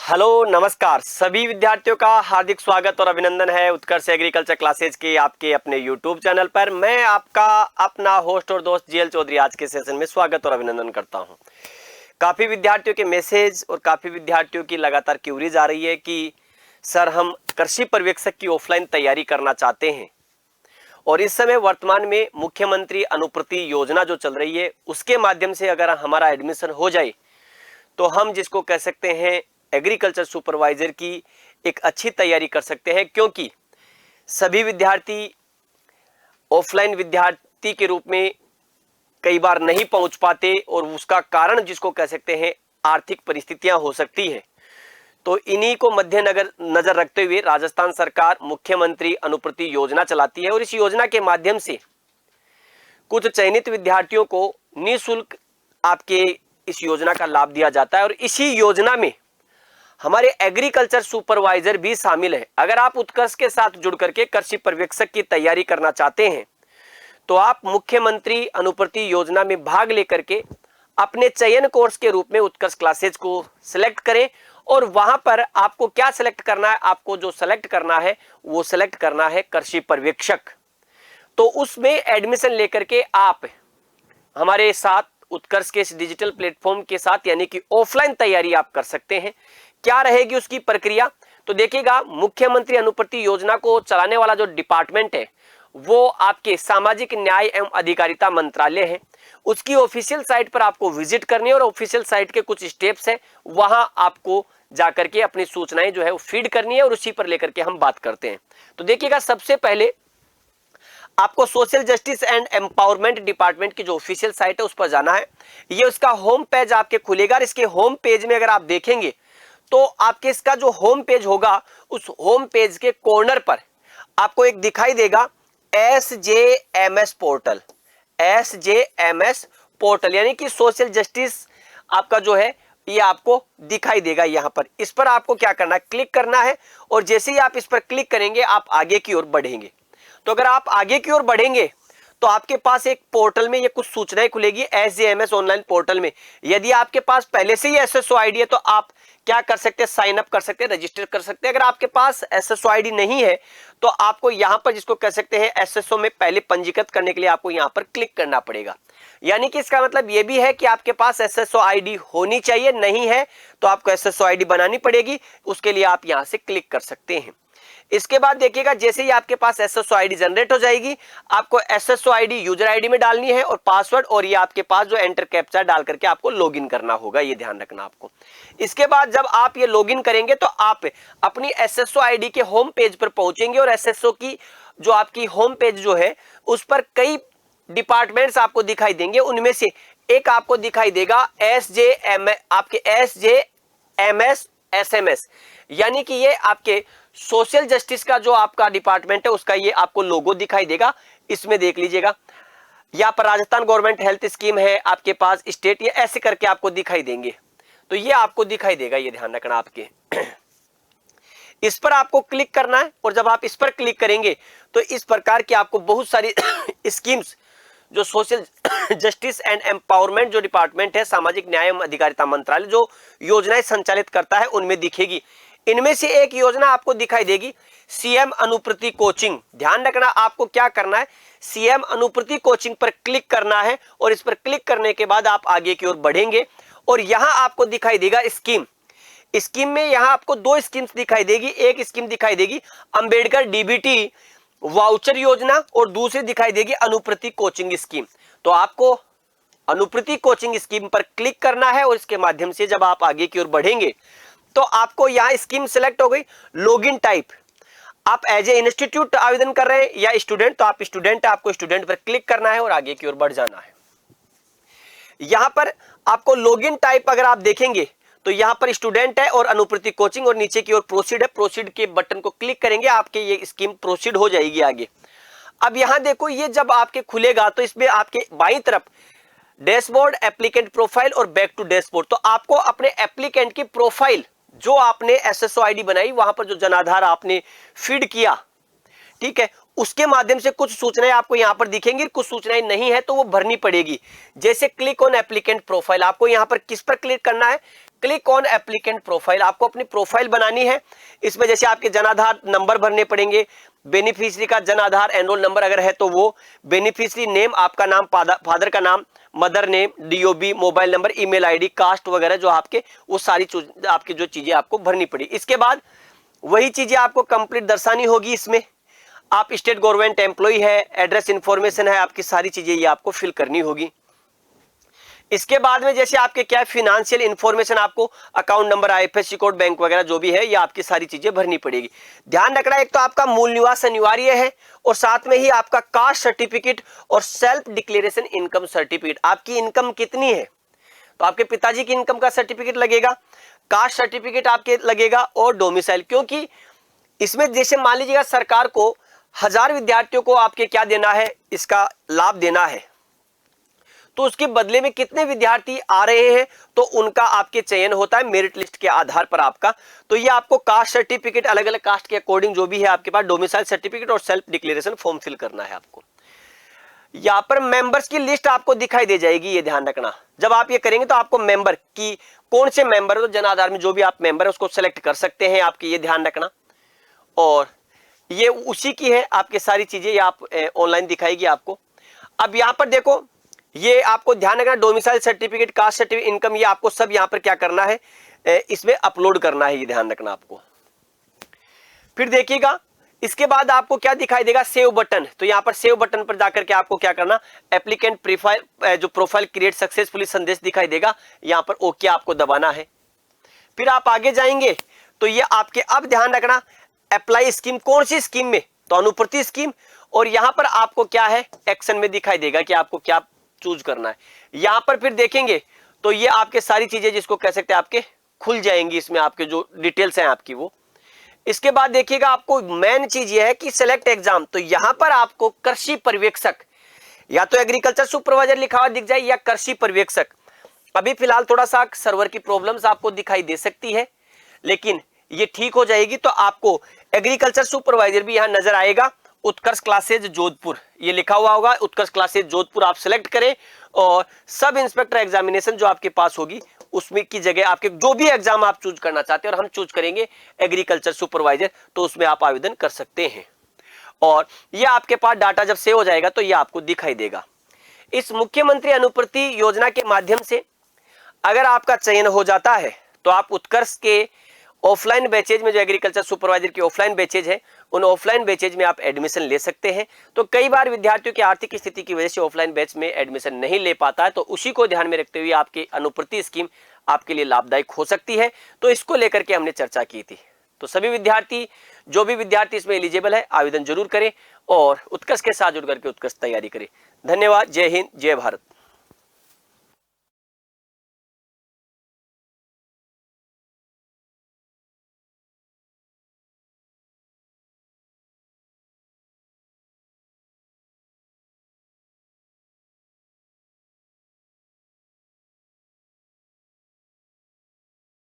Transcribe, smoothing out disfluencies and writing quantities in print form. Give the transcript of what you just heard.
Hello नमस्कार सभी विद्यार्थियों का हार्दिक स्वागत और अभिनंदन है उत्कर्ष एग्रीकल्चर क्लासेज के आपके अपने यूट्यूब चैनल पर। मैं आपका अपना होस्ट और दोस्त जीएल चौधरी आज के सेशन में स्वागत और अभिनंदन करता हूं। काफ़ी विद्यार्थियों के मैसेज और काफ़ी विद्यार्थियों की लगातार क्यूरीज आ रही है कि सर हम कृषि पर्यवेक्षक की ऑफलाइन तैयारी करना चाहते हैं और इस समय वर्तमान में मुख्यमंत्री अनुपूर्ति योजना जो चल रही है उसके माध्यम से अगर हमारा एडमिशन हो जाए तो हम जिसको कह सकते हैं एग्रीकल्चर सुपरवाइजर की एक अच्छी तैयारी कर सकते हैं, क्योंकि सभी विद्यार्थी ऑफलाइन विद्यार्थी के रूप में कई बार नहीं पहुंच पाते और उसका कारण जिसको कह सकते हैं आर्थिक परिस्थितियां हो सकती है। तो इन्हीं को नजर रखते हुए राजस्थान सरकार मुख्यमंत्री अनुपूर्ति योजना चलाती है और इस योजना के माध्यम से कुछ चयनित विद्यार्थियों को निःशुल्क आपके इस योजना का लाभ दिया जाता है और इसी योजना में हमारे एग्रीकल्चर सुपरवाइजर भी शामिल है। अगर आप उत्कर्ष के साथ जुड़ करके कृषि पर्यवेक्षक की तैयारी करना चाहते हैं तो आप मुख्यमंत्री अनुपूर्ति योजना में भाग लेकर के अपने चयन कोर्स के रूप में उत्कर्ष क्लासेज को सिलेक्ट करें और वहां पर आपको क्या सिलेक्ट करना है, आपको जो सिलेक्ट करना है वो सिलेक्ट करना है कृषि पर्यवेक्षक। तो उसमें एडमिशन लेकर के आप हमारे साथ उत्कर्ष के इस डिजिटल प्लेटफॉर्म के साथ यानी कि ऑफलाइन तैयारी आप कर सकते हैं। क्या रहेगी उसकी प्रक्रिया, तो देखिएगा मुख्यमंत्री अनुपूर्ति योजना को चलाने वाला जो डिपार्टमेंट है वो आपके सामाजिक न्याय एवं अधिकारिता मंत्रालय है। उसकी ऑफिशियल साइट पर आपको विजिट करनी है और ऑफिशियल साइट के कुछ स्टेप्स है, वहां आपको जाकर के अपनी सूचनाएं जो है वो फीड करनी है और उसी पर लेकर के हम बात करते हैं। तो देखिएगा सबसे पहले आपको social justice and empowerment department की जो ऑफिशियल साइट है उस पर जाना है। ये उसका होम पेज आपके खुलेगा और इसके होम पेज में अगर आप देखेंगे तो आपके इसका जो होम पेज होगा उस होम पेज के कॉर्नर पर आपको एक दिखाई देगा SJMS पोर्टल। SJMS पोर्टल यानी कि सोशल जस्टिस आपका जो है ये आपको दिखाई देगा। यहां पर इस पर आपको क्या करना है, क्लिक करना है और जैसे ही आप इस पर क्लिक करेंगे आप आगे की ओर बढ़ेंगे। तो अगर आप आगे की ओर बढ़ेंगे तो आपके पास एक पोर्टल में ये कुछ सूचनाएं खुलेगी SJMS ऑनलाइन पोर्टल में। यदि आपके पास पहले से ही SSO आईडी है तो आप क्या कर सकते हैं, साइन अप कर सकते हैं, रजिस्टर कर सकते हैं। अगर आपके पास SSO आईडी नहीं है तो आपको यहां पर जिसको कह सकते हैं SSO में पहले पंजीकृत करने के लिए आपको यहां पर क्लिक करना पड़ेगा। यानी कि इसका मतलब ये भी है कि आपके पास SSO आईडी होनी चाहिए, नहीं है तो आपको SSO आईडी बनानी पड़ेगी। उसके लिए आप यहां से क्लिक कर सकते हैं। इसके बाद देखिएगा जैसे ही आपके पास SSO आईडी जनरेट हो जाएगी आपको SSO आईडी यूजर आईडी में डालनी है और पासवर्ड, और ये आपके पास जो एंटर कैप्चा डाल करके आपको लॉगिन करना होगा, ये ध्यान रखना आपको। इसके बाद जब आप ये लॉगिन करेंगे तो आप अपनी SSO आईडी के होम पेज पर पहुंचेंगे और SSO की जो आपकी होम पेज जो है उस पर कई डिपार्टमेंट्स आपको दिखाई देंगे। उनमें से एक आपको दिखाई देगा आपके SJMS SMS, यानी कि ये आपके सोशल जस्टिस का जो आपका डिपार्टमेंट है उसका ये आपको लोगो दिखाई देगा। इसमें देख लीजिएगा यहाँ पर राजस्थान गवर्नमेंट हेल्थ स्कीम है आपके पास, स्टेट, ये ऐसे करके आपको दिखाई देंगे। तो ये आपको दिखाई देगा, ये ध्यान रखना आपके। इस पर आपको क्लिक करना है और जब आप इस पर क्लिक करेंगे तो इस प्रकार की आपको बहुत सारी स्कीम्स जो सोशल जस्टिस एंड एम्पावरमेंट जो डिपार्टमेंट है सामाजिक न्याय एवं अधिकारिता मंत्रालय जो योजनाएं संचालित करता है उनमें दिखेगी। इनमें से एक योजना आपको दिखाई देगी CM अनुपूर्ति कोचिंग। ध्यान रखना आपको क्या करना है, CM अनुपूर्ति कोचिंग पर क्लिक करना है और इस पर क्लिक करने के बाद आप आगे की ओर बढ़ेंगे और यहां आपको दिखाई देगा स्कीम में यहां आपको दो स्कीम्स दिखाई देगी। एक स्कीम दिखाई देगी अंबेडकर DBT वाउचर योजना और दूसरी दिखाई देगी अनुपूर्ति कोचिंग स्कीम। तो आपको अनुपूर्ति कोचिंग स्कीम पर क्लिक करना है और इसके माध्यम से जब आप आगे की ओर बढ़ेंगे तो आपको यहां स्कीम सिलेक्ट हो गई। लॉगिन टाइप आप एज ए इंस्टीट्यूट आवेदन कर रहे हैं या स्टूडेंट, तो आप स्टूडेंट है, आपको स्टूडेंट पर क्लिक करना है और आगे की ओर बढ़ जाना है। यहां पर आपको लॉगिन टाइप अगर आप देखेंगे तो यहां पर स्टूडेंट है और अनुपूर्ति कोचिंग और नीचे की ओर प्रोसीड है। प्रोसीड के बटन को क्लिक करेंगे आपके ये स्कीम प्रोसीड हो जाएगी आगे। अब यहां देखो ये जब आपके खुलेगा तो इसमें आपके बाईं तरफ डैशबोर्ड, एप्लीकेंट प्रोफाइल और बैक टू डैशबोर्ड। तो आपको अपने एप्लीकेंट की प्रोफाइल जो आपने SSO आईडी बनाई वहां पर जो जनाधार आपने फीड किया, ठीक है, उसके माध्यम से कुछ सूचनाएं आपको यहां पर दिखेंगी, कुछ सूचनाएं नहीं है तो वो भरनी पड़ेगी। जैसे क्लिक ऑन एप्लीकेंट प्रोफाइल, आपको यहां पर किस पर क्लिक करना है, क्लिक ऑन एप्लीकेंट प्रोफाइल, आपको अपनी प्रोफाइल बनानी है। इसमें जैसे आपके जन आधार नंबर भरने पड़ेंगे, बेनिफिशियरी का जन आधार एनरोल नंबर अगर है तो वो, बेनिफिशियरी नेम, आपका नाम, फादर का नाम, mother name, DOB, mobile number, email ID, caste वगैरह जो आपके, वो सारी आपकी जो चीजें आपको भरनी पड़ी। इसके बाद वही चीजें आपको कंप्लीट दर्शानी होगी। इसमें आप स्टेट गवर्नमेंट एम्प्लॉय है, एड्रेस इंफॉर्मेशन है, आपकी सारी चीजें ये आपको फिल करनी होगी। इसके बाद में जैसे आपके क्या है, फिनेंशियल इंफॉर्मेशन, आपको account number, IFSC code, bank वगैरह जो भी है, ये आपकी सारी चीजें भरनी पड़ेगी। ध्यान रखना, एक तो आपका मूल निवास अनिवार्य है और साथ में ही आपका कास्ट सर्टिफिकेट और सेल्फ डिक्लेरेशन इनकम सर्टिफिकेट। आपकी इनकम कितनी है तो आपके पिताजी की इनकम का सर्टिफिकेट लगेगा, कास्ट सर्टिफिकेट आपके लगेगा और डोमिसाइल। क्योंकि इसमें जैसे मान लीजिएगा सरकार को 1000 विद्यार्थियों को आपके क्या देना है, इसका लाभ देना है, तो उसके बदले में कितने विद्यार्थी आ रहे हैं तो उनका आपके चयन होता है मेरिट लिस्ट के आधार पर आपका। तो ये आपको कास्ट सर्टिफिकेट, अलग अलग कास्ट के अकॉर्डिंग जो भी है आपके पास, डोमिसाइल सर्टिफिकेट और सेल्फ डिक्लेरेशन फॉर्म फिल करना है आपको। यहाँ पर मेंबर्स की लिस्ट आपको दिखाई दे जाएगी, ये ध्यान रखना। जब आप ये करेंगे तो आपको मेंबर की, कौन से मेंबर हो, तो जन आधार में जो भी आप मेंबर है उसको सेलेक्ट कर सकते हैं आपके, ये ध्यान रखना। और ये उसी की है आपके सारी चीजें, ये आप ऑनलाइन दिखाएगी आपको। अब यहाँ पर देखो, ये आपको ध्यान रखना, domicile certificate, caste certificate, income, ये आपको सब यहाँ पर क्या करना है, इसमें अपलोड करना है, ये ध्यान रखना आपको। फिर देखिएगा इसके बाद आपको क्या दिखाई देगा, सेव बटन। तो यहाँ पर सेव बटन पर जाकर के आपको क्या करना, एप्लीकेंट प्रोफाइल, जो प्रोफाइल क्रिएट सक्सेसफुली संदेश दिखाई देगा, यहाँ पर ओके आपको दबाना है। फिर आप आगे जाएंगे तो ये आपके, अब ध्यान रखना, अप्लाई स्कीम, कौन सी स्कीम में, तो अनुपूर्ति स्कीम। और यहाँ पर आपको क्या है, एक्शन में दिखाई देगा कि आपको क्या चूज करना है। यहां पर फिर देखेंगे तो ये आपके सारी चीजें जिसको कह सकते हैं आपके खुल जाएंगी, इसमें आपके जो डिटेल्स हैं आपकी वो। इसके बाद देखिएगा आपको मेन चीज ये है कि सिलेक्ट एग्जाम, तो यहां पर आपको कृषि पर्यवेक्षक, या तो एग्रीकल्चर सुपरवाइजर लिखा हुआ दिख जाए या कृषि पर्यवेक्षक। अभी फिलहाल थोड़ा सा सर्वर की प्रॉब्लम्स आपको दिखाई दे सकती है, लेकिन ये ठीक हो जाएगी। तो आपको एग्रीकल्चर सुपरवाइजर भी यहां नजर आएगा, उत्कर्ष क्लासेज जोधपुर ये लिखा हुआ होगा, उत्कर्ष क्लासेज जोधपुर आप सिलेक्ट करें। और सब इंस्पेक्टर एग्जामिनेशन जो आपके पास होगी उसमें की जगह आपके जो भी एग्जाम आप चूज करना चाहते हैं, और हम चूज करेंगे एग्रीकल्चर सुपरवाइजर, तो उसमें आप आवेदन कर सकते हैं। और ये आपके पास डाटा जब सेव हो जाएगा तो ये आपको दिखाई देगा। इस मुख्यमंत्री अनुपूर्ति योजना के माध्यम से अगर आपका चयन हो जाता है तो आप उत्कर्ष के ऑफलाइन बैचेज में, जो एग्रीकल्चर सुपरवाइजर की ऑफलाइन बैचेज है, उन ऑफलाइन बैचेज में आप एडमिशन ले सकते हैं। तो कई बार विद्यार्थियों की आर्थिक स्थिति की वजह से ऑफलाइन बैच में एडमिशन नहीं ले पाता है, तो उसी को ध्यान में रखते हुए आपकी अनुपूर्ति स्कीम आपके लिए लाभदायक हो सकती है। तो इसको लेकर के हमने चर्चा की थी। तो सभी विद्यार्थी, जो भी विद्यार्थी इसमें एलिजिबल है, आवेदन जरूर करें और उत्कर्ष के साथ जुड़ करके उत्कर्ष तैयारी करें। धन्यवाद। जय हिंद, जय भारत।